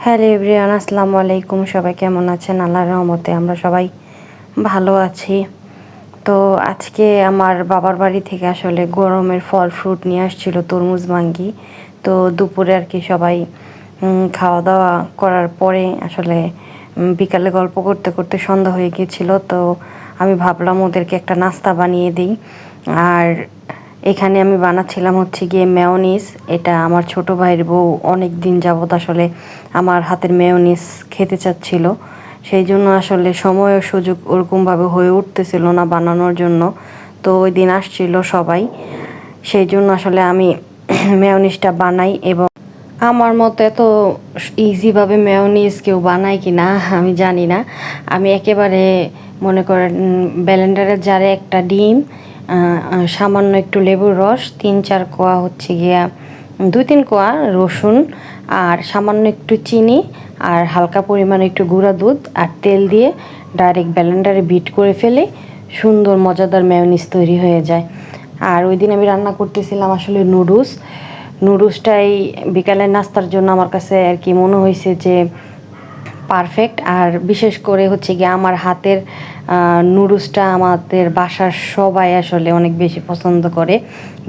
Hello everyone, আসসালামু আলাইকুম। সবাই কেমন আছেন? আল্লাহর রহমতে আমরা সবাই ভালো আছি। তো আজকে আমার বাবার বাড়ি থেকে আসলে গরমের ফল ফ্রুট নিয়ে আসছিল, তরমুজ মাঙ্গি। তো দুপুরে আর কি সবাই খাওয়া দাওয়া করার পরে আসলে বিকালে গল্প করতে করতে সন্ধ্যা হয়ে গিয়েছিল। তো আমি ভাবলাম ওদেরকে একটা নাস্তা বানিয়ে দিই। আর এখানে আমি বানাচ্ছিলাম হচ্ছে গিয়ে মেয়োনিজ। এটা আমার ছোট ভাইয়ের বউ অনেক দিন যাবত আসলে আমার হাতের মেয়োনিজ খেতে চাচ্ছিল। সেই জন্য আসলে সময় ও সুযোগ ওরকমভাবে হয়ে উঠতেছিল না বানানোর জন্য। তো ওই দিন আসছিল সবাই, সেই জন্য আসলে আমি মেয়োনিজটা বানাই। এবং আমার মতো এত ইজিভাবে মেয়োনিজ কেউ বানায় কি না আমি জানি না। আমি একেবারে মনে করেন ব্লেন্ডারের জারে একটা ডিম, সামান্য একটু লেবুর রস, 3-4 কোয়া হচ্ছে গিয়া 2-3 কোয়া রসুন, আর সামান্য একটু চিনি, আর হালকা পরিমাণে একটু গুঁড়া দুধ আর তেল দিয়ে ডাইরেক্ট ব্লেন্ডারে বিট করে ফেলে সুন্দর মজাদার মেয়োনিজ তৈরি হয়ে যায়। আর ওই দিন আমি রান্না করতেছিলাম আসলে নুডলসটাই বিকালের নাস্তার জন্য আমার কাছে আর কি মনে হয়েছে যে পারফেক্ট। আর বিশেষ করে হচ্ছে গিয়ে আমার হাতের নুডলসটা আমাদের বাসার সবাই আসলে অনেক বেশি পছন্দ করে।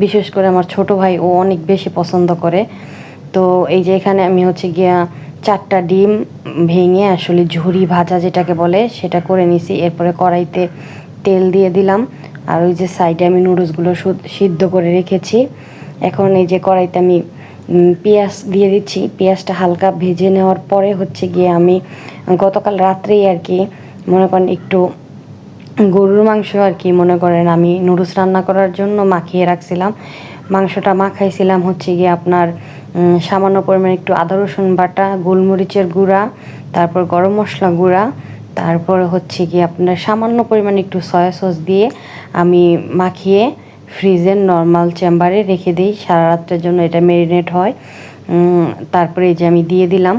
বিশেষ করে আমার ছোট ভাই, ও অনেক বেশি পছন্দ করে। তো এই যে এখানে আমি হচ্ছে গিয়া 4টা ডিম ভেঙে আসলে ঝুরি ভাজা যেটাকে বলে সেটা করে নিছি। এরপরে কড়াইতে তেল দিয়ে দিলাম। আর ওই যে সাইডে আমি নুডলসগুলো সিদ্ধ করে রেখেছি। এখন এই যে কড়াইতে আমি পেঁয়াজ দিয়ে দিচ্ছি। পেঁয়াজটা হালকা ভেজে নেওয়ার পরে হচ্ছে গিয়ে আমি গতকাল রাত্রেই আর কি মনে করেন একটু গরুর মাংস আর কি মনে করেন আমি নুডলস রান্না করার জন্য মাখিয়ে রাখছিলাম। মাংসটা মাখাইছিলাম হচ্ছে গিয়ে আপনার সামান্য পরিমাণে একটু আদা রসুন বাটা, গোলমরিচের গুঁড়া, তারপর গরম মশলা গুঁড়া, তারপর হচ্ছে গিয়ে আপনার সামান্য পরিমাণে একটু সয়া সস দিয়ে আমি মাখিয়ে ফ্রিজের নর্মাল চেম্বারে রেখে দিই সারা রাত্রের জন্য, এটা ম্যারিনেট হয়। তারপরে এই যে আমি দিয়ে দিলাম।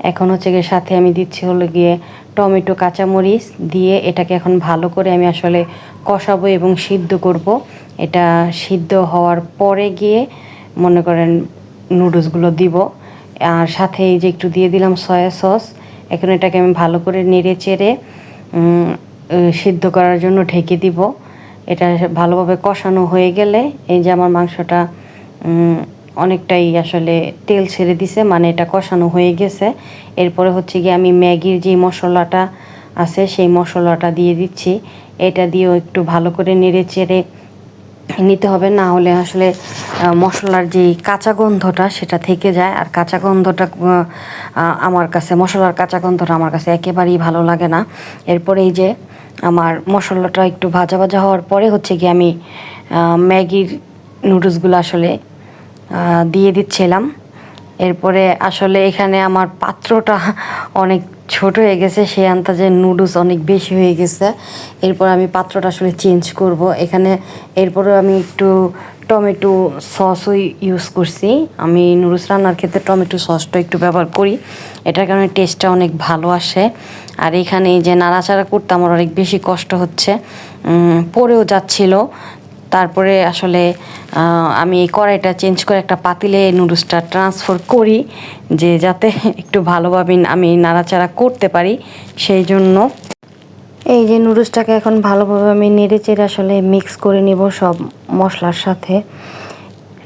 এখন হচ্ছে গিয়ে সাথে আমি দিচ্ছি হলো গিয়ে টমেটো, কাঁচামরিচ দিয়ে এটাকে এখন ভালো করে আমি আসলে কষাবো এবং সিদ্ধ করব। এটা সিদ্ধ হওয়ার পরে গিয়ে মনে করেন নুডলসগুলো দিব। আর সাথে এই যে একটু দিয়ে দিলাম সয়া সস। এখন এটাকে আমি ভালো করে নেড়ে চেড়ে সিদ্ধ করার জন্য ঢেকে দিব। এটা ভালোভাবে কষানো হয়ে গেলে এই যে আমার মাংসটা অনেকটাই আসলে তেল ছেড়ে দিছে, মানে এটা কষানো হয়ে গেছে। এরপরে হচ্ছে গিয়ে আমি ম্যাগির যে মশলাটা আছে সেই মশলাটা দিয়ে দিচ্ছি। এটা দিয়েও একটু ভালো করে নেড়ে চেড়ে নিতে হবে, না হলে আসলে মশলার যে কাঁচা গন্ধটা সেটা থেকে যায়। আর কাঁচা গন্ধটা আমার কাছে, মশলার কাঁচা গন্ধটা আমার কাছে একেবারেই ভালো লাগে না। এরপরে এই যে আমার মশলাটা একটু ভাজা ভাজা হওয়ার পরে হচ্ছে কি আমি ম্যাগির নুডলসগুলো আসলে দিয়ে দিচ্ছিলাম। এরপরে আসলে এখানে আমার পাত্রটা অনেক ছোট হয়ে গেছে, সেই আন্দাজে নুডলস অনেক বেশি হয়ে গেছে। এরপর আমি পাত্রটা আসলে চেঞ্জ করব এখানে। এরপরে আমি একটু টমেটো সসও ইউজ করছি। আমি নুডলস রান্নার ক্ষেত্রে টমেটো সসটা একটু ব্যবহার করি, এটার কারণে টেস্টটা অনেক ভালো আসে। আর এখানে এই যে নাড়াচাড়া করতে আমার অনেক বেশি কষ্ট হচ্ছে, পড়েও যাচ্ছিল। তারপরে আসলে আমি এই কড়াইটা চেঞ্জ করে একটা পাতিলে নুডলসটা ট্রান্সফার করি, যে যাতে একটু ভালোভাবে আমি নাড়াচাড়া করতে পারি সেই জন্য। এই যে নুডলসটাকে এখন ভালোভাবে আমি নেড়ে চেড়ে আসলে মিক্স করে নিব সব মশলার সাথে।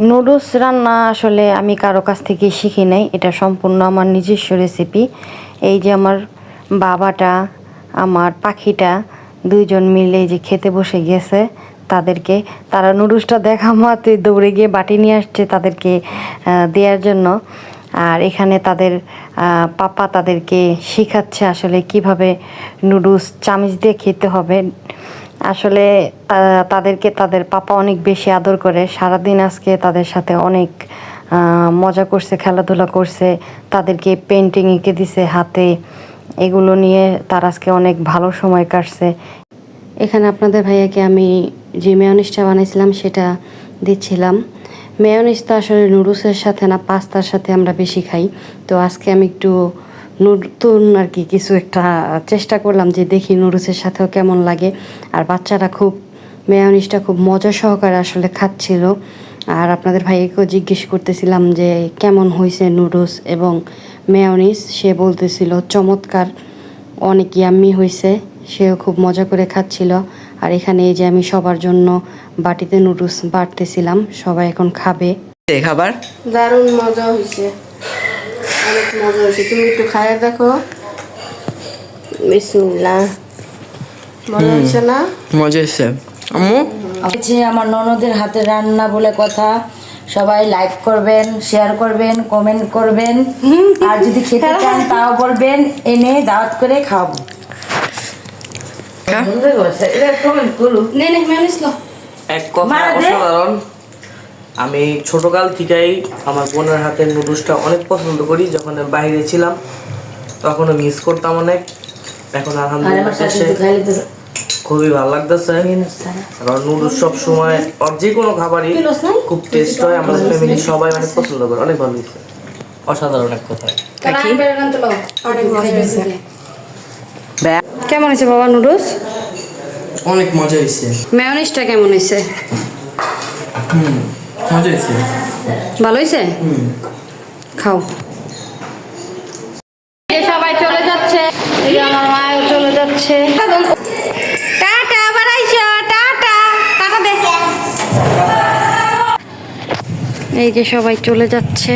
নুডলস রান্না আসলে আমি কারো কাছ থেকে শিখি নাই, এটা সম্পূর্ণ আমার নিজস্ব রেসিপি। এই যে আমার বাবাটা, আমার পাখিটা, দুইজন মিলে যে খেতে বসে গেছে। তারা নুডলসটা দেখা মাত্রই দৌড়ে গিয়ে বাটি নিয়ে আসছে তাদেরকে দেওয়ার জন্য। আর এখানে তাদের পাপা তাদেরকে শেখাচ্ছে আসলে কিভাবে নুডলস চামচ দিয়ে খেতে হবে। আসলে তাদেরকে তাদের পাপা অনেক বেশি আদর করে। সারাদিন আজকে তাদের সাথে অনেক মজা করছে, খেলাধুলা করছে, তাদেরকে পেন্টিং এঁকে দিছে হাতে। এগুলো নিয়ে তার আজকে অনেক ভালো সময় কাটছে। এখানে আপনাদের ভাইয়াকে আমি যে মেয়োনিজটা বানাইছিলাম সেটা দিচ্ছিলাম। মেয়োনিজটা আসলে নুডলসের সাথে না, পাস্তার সাথে আমরা বেশি খাই। তো আজকে আমি একটু নতুন আর কি কিছু একটা চেষ্টা করলাম, যে দেখি নুডলসের সাথেও কেমন লাগে। আর বাচ্চারা মেয়োনিজটা খুব মজা সহকারে আসলে খাচ্ছিল। আর আপনাদের ভাইকেও জিজ্ঞেস করতেছিলাম যে কেমন হয়েছে নুডলস এবং মেয়োনিজ। সে বলতেছিল চমৎকার, অনেক ইয়াম্মি হয়েছে। সেও খুব মজা করে খাচ্ছিল। আর এখানে এই যে আমি সবার জন্য বাটিতে নুডলস বাটতেছিলাম, সবাই এখন খাবে। খাবার দারুণ মজা হয়েছে, অনেক মজা হয়েছে। তুমি একটু খাইয়ে দেখো। বিসমিল্লাহ। মজা হয়েছে না? মজা হয়েছে আম্মু। যে আমার ননদের হাতে রান্না বলে কথা, সবাই লাইক করবেন, শেয়ার করবেন, কমেন্ট করবেন, আর যদি খেতে চান তাও বলবেন, এনে দাওয়াত করে খাওয়াবো। এক কথা অসাধারণ। আমি ছোটকাল থেকেই আমার বোনের হাতের নুডলসটা অনেক পছন্দ করি। যখন আমি বাইরে ছিলাম তখনও মিস করতাম অনেক। এখন আলহামদুলিল্লাহ খুবই ভালো লাগতেছে, কারণ নুডলস সব সময় যে কোনো খাবারই খুব টেস্ট হয়। আমাদের ফ্যামিলি সবাই অনেক পছন্দ করে, অনেক ভালো হয়েছে, অসাধারণ এক কথা। কেমন হয়েছে বাবা নুডলস? অনেক মজা হয়েছে। মেয়োনিজটা কেমন হয়েছে? মজা হয়েছে, ভালো হয়েছে। খাও। সবাই চলে যাচ্ছে, আমার মাও চলে যাচ্ছে। টাটা, আবার আইসো। টাটা, টাটা দে। এই যে সবাই চলে যাচ্ছে।